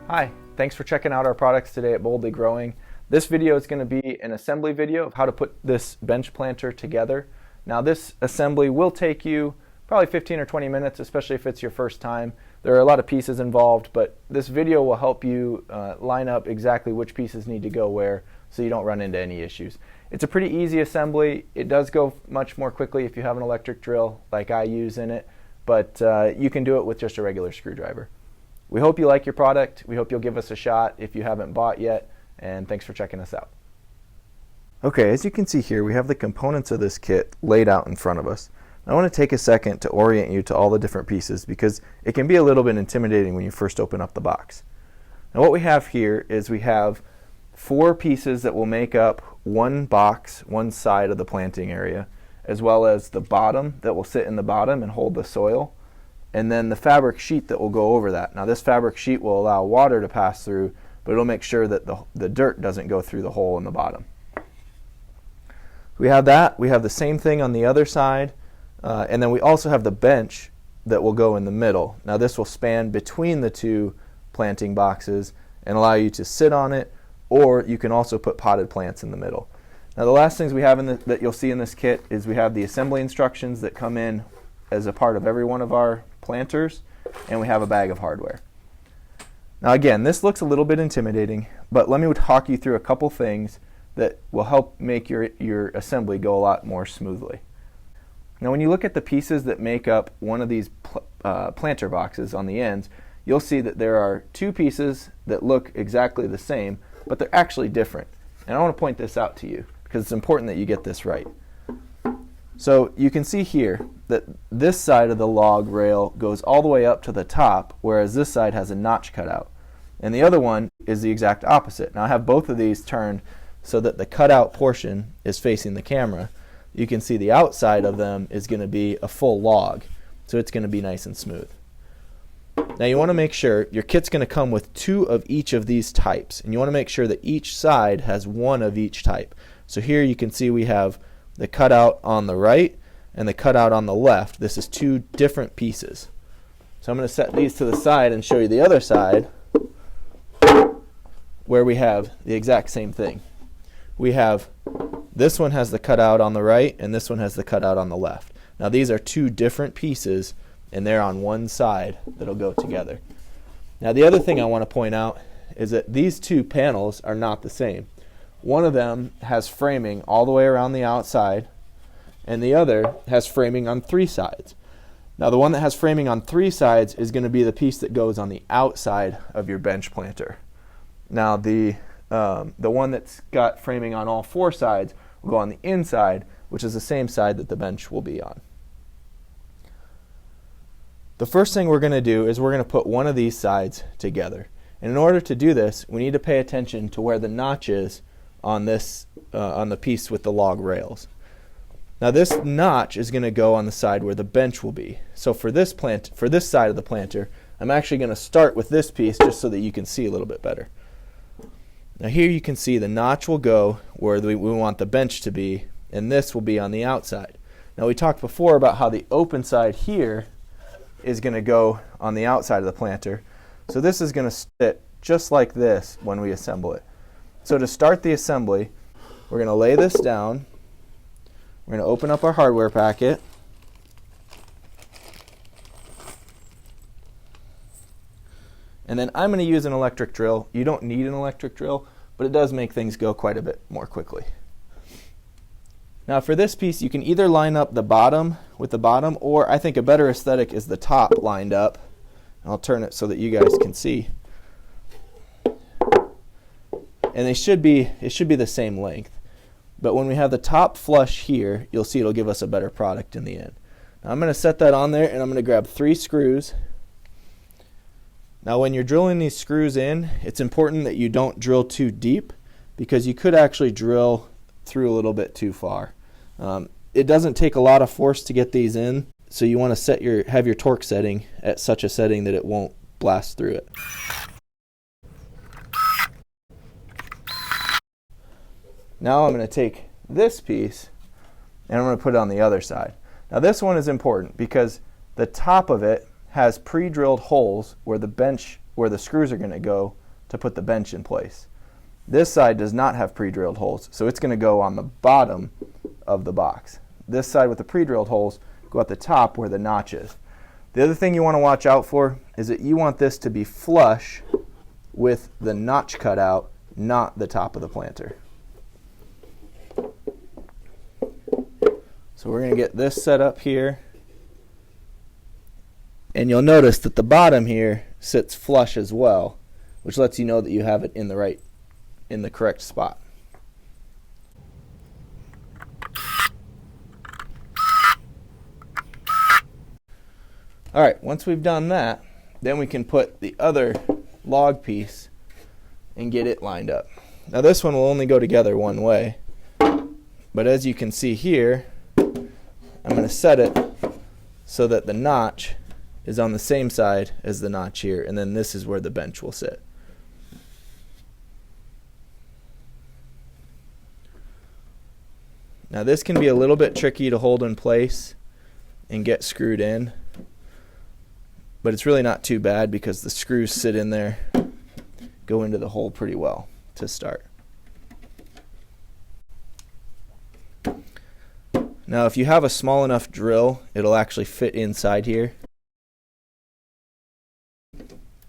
Hi, thanks for checking out our products today at Boldly Growing. This video is going to be an assembly video of how to put this bench planter together. Now this assembly will take you probably 15 or 20 minutes, especially if it's your first time. There are a lot of pieces involved, but this video will help you line up exactly which pieces need to go where so you don't run into any issues. It's a pretty easy assembly. It does go much more quickly if you have an electric drill like I use in it, but you can do it with just a regular screwdriver. We hope you like your product. We hope you'll give us a shot if you haven't bought yet, and thanks for checking us out. Okay, as you can see here, we have the components of this kit laid out in front of us. I want to take a second to orient you to all the different pieces because it can be a little bit intimidating when you first open up the box. Now what we have here is we have 4 pieces that will make up one box, one side of the planting area, as well as the bottom that will sit in the bottom and hold the soil, and then the fabric sheet that will go over that. Now this fabric sheet will allow water to pass through, but it'll make sure that the dirt doesn't go through the hole in the bottom. We have that. We have the same thing on the other side, and then we also have the bench that will go in the middle. Now this will span between the 2 planting boxes and allow you to sit on it, or you can also put potted plants in the middle. Now the last things we have that you'll see in this kit is we have the assembly instructions that come in as a part of every one of our planters, and we have a bag of hardware. Now again, this looks a little bit intimidating, but let me talk you through a couple things that will help make your assembly go a lot more smoothly. Now when you look at the pieces that make up one of these planter boxes on the ends, you'll see that there are 2 pieces that look exactly the same, but they're actually different. And I want to point this out to you because it's important that you get this right. So you can see here that this side of the log rail goes all the way up to the top, whereas this side has a notch cut out. And the other one is the exact opposite. Now I have both of these turned so that the cutout portion is facing the camera. You can see the outside of them is going to be a full log, so it's going to be nice and smooth. Now you want to make sure your kit's going to come with 2 of each of these types, and you want to make sure that each side has 1 of each type. So here you can see we have the cutout on the right and the cutout on the left. This is 2 different pieces. So I'm going to set these to the side and show you the other side where we have the exact same thing. We have, this one has the cutout on the right and this one has the cutout on the left. Now these are 2 different pieces and they're on one side that'll go together. Now the other thing I want to point out is that these 2 panels are not the same. One of them has framing all the way around the outside, and the other has framing on 3 sides. Now the one that has framing on 3 sides is going to be the piece that goes on the outside of your bench planter. Now the one that's got framing on all 4 sides will go on the inside, which is the same side that the bench will be on. The first thing we're going to do is we're going to put one of these sides together. And in order to do this, we need to pay attention to where the notch is on this on the piece with the log rails. Now this notch is going to go on the side where the bench will be. So for this side of the planter, I'm actually going to start with this piece just so that you can see a little bit better. Now here you can see the notch will go where we want the bench to be, and this will be on the outside. Now we talked before about how the open side here is going to go on the outside of the planter. So this is going to sit just like this when we assemble it. So to start the assembly, we're going to lay this down. We're going to open up our hardware packet. And then I'm going to use an electric drill. You don't need an electric drill, but it does make things go quite a bit more quickly. Now for this piece, you can either line up the bottom with the bottom, or I think a better aesthetic is the top lined up. I'll turn it so that you guys can see. And it should be the same length. But when we have the top flush here, you'll see it'll give us a better product in the end. Now I'm going to set that on there, and I'm going to grab 3 screws. Now when you're drilling these screws in, it's important that you don't drill too deep because you could actually drill through a little bit too far. It doesn't take a lot of force to get these in, so you want to have your torque setting at such a setting that it won't blast through it. Now I'm going to take this piece and I'm going to put it on the other side. Now this one is important because the top of it has pre-drilled holes where the bench where the screws are going to go to put the bench in place. This side does not have pre-drilled holes, so it's going to go on the bottom of the box. This side with the pre-drilled holes go at the top where the notch is. The other thing you want to watch out for is that you want this to be flush with the notch cut out, not the top of the planter. So we're going to get this set up here, and you'll notice that the bottom here sits flush as well, which lets you know that you have it in the correct spot. All right, once we've done that, then we can put the other log piece and get it lined up. Now this one will only go together one way, but as you can see here, I'm going to set it so that the notch is on the same side as the notch here, and then this is where the bench will sit. Now this can be a little bit tricky to hold in place and get screwed in, but it's really not too bad because the screws sit in there, go into the hole pretty well to start. Now if you have a small enough drill, it'll actually fit inside here,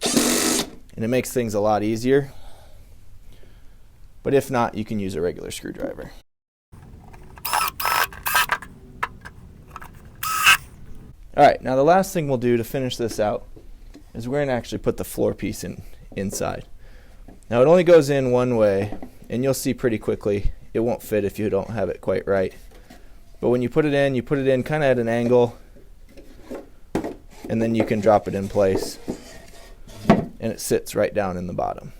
and it makes things a lot easier. But if not, you can use a regular screwdriver. Alright, now the last thing we'll do to finish this out is we're going to actually put the floor piece inside. Now it only goes in one way, and you'll see pretty quickly it won't fit if you don't have it quite right. But when you put it in kind of at an angle, and then you can drop it in place, and it sits right down in the bottom.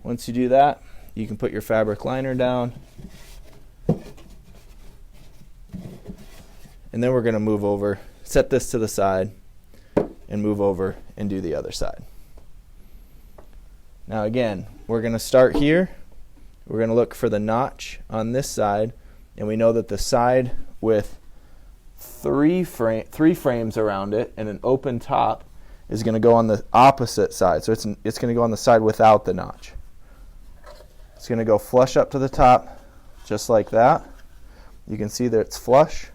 Once you do that, you can put your fabric liner down, and then we're going to move over, set this to the side, and move over and do the other side. Now again, we're going to start here. We're going to look for the notch on this side, and we know that the side with three frames around it and an open top is going to go on the opposite side. So it's going to go on the side without the notch. It's going to go flush up to the top, just like that. You can see that it's flush.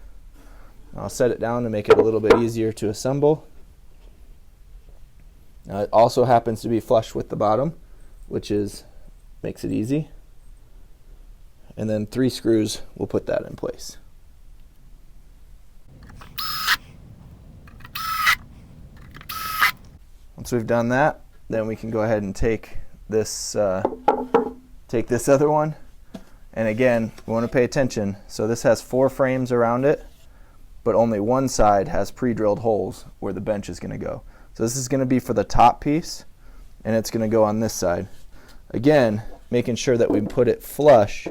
I'll set it down to make it a little bit easier to assemble. Now it also happens to be flush with the bottom, which makes it easy. And then 3 screws will put that in place. Once we've done that, then we can go ahead and take this other one. And again, we want to pay attention. So this has 4 frames around it, but only one side has pre-drilled holes where the bench is going to go. So this is going to be for the top piece, and it's going to go on this side. Again, making sure that we put it flush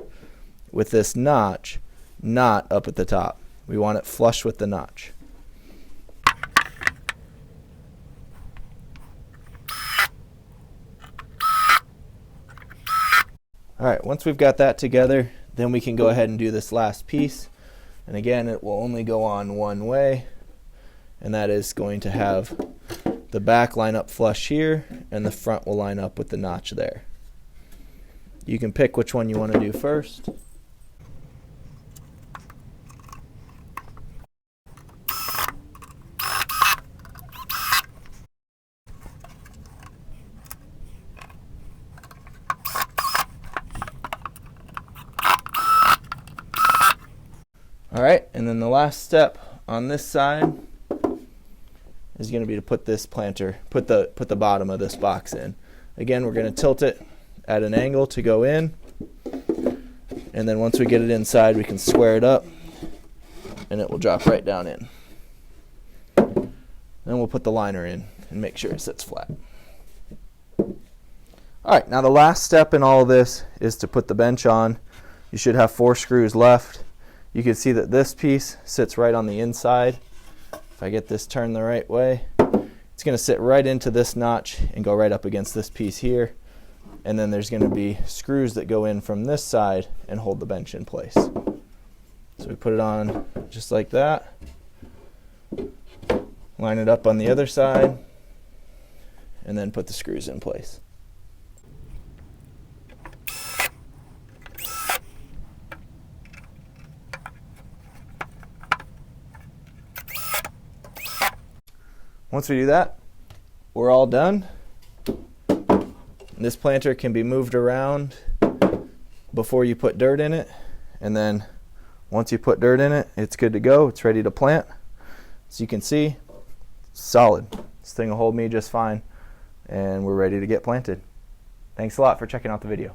with this notch, not up at the top. We want it flush with the notch. Alright, once we've got that together, then we can go ahead and do this last piece. And again, it will only go on one way, and that is going to have the back line up flush here, and the front will line up with the notch there. You can pick which one you want to do first. Alright, and then the last step on this side is going to be to put this planter, put the bottom of this box in. Again, we're going to tilt it at an angle to go in, and then once we get it inside, we can square it up, and it will drop right down in. Then we'll put the liner in and make sure it sits flat. Alright, now the last step in all of this is to put the bench on. You should have 4 screws left. You can see that this piece sits right on the inside. If I get this turned the right way, it's going to sit right into this notch and go right up against this piece here. And then there's going to be screws that go in from this side and hold the bench in place. So we put it on just like that. Line it up on the other side. and then put the screws in place. Once we do that, we're all done. This planter can be moved around before you put dirt in it, and then once you put dirt in it, it's good to go. It's ready to plant. As you can see, solid. This thing will hold me just fine, and we're ready to get planted. Thanks a lot for checking out the video.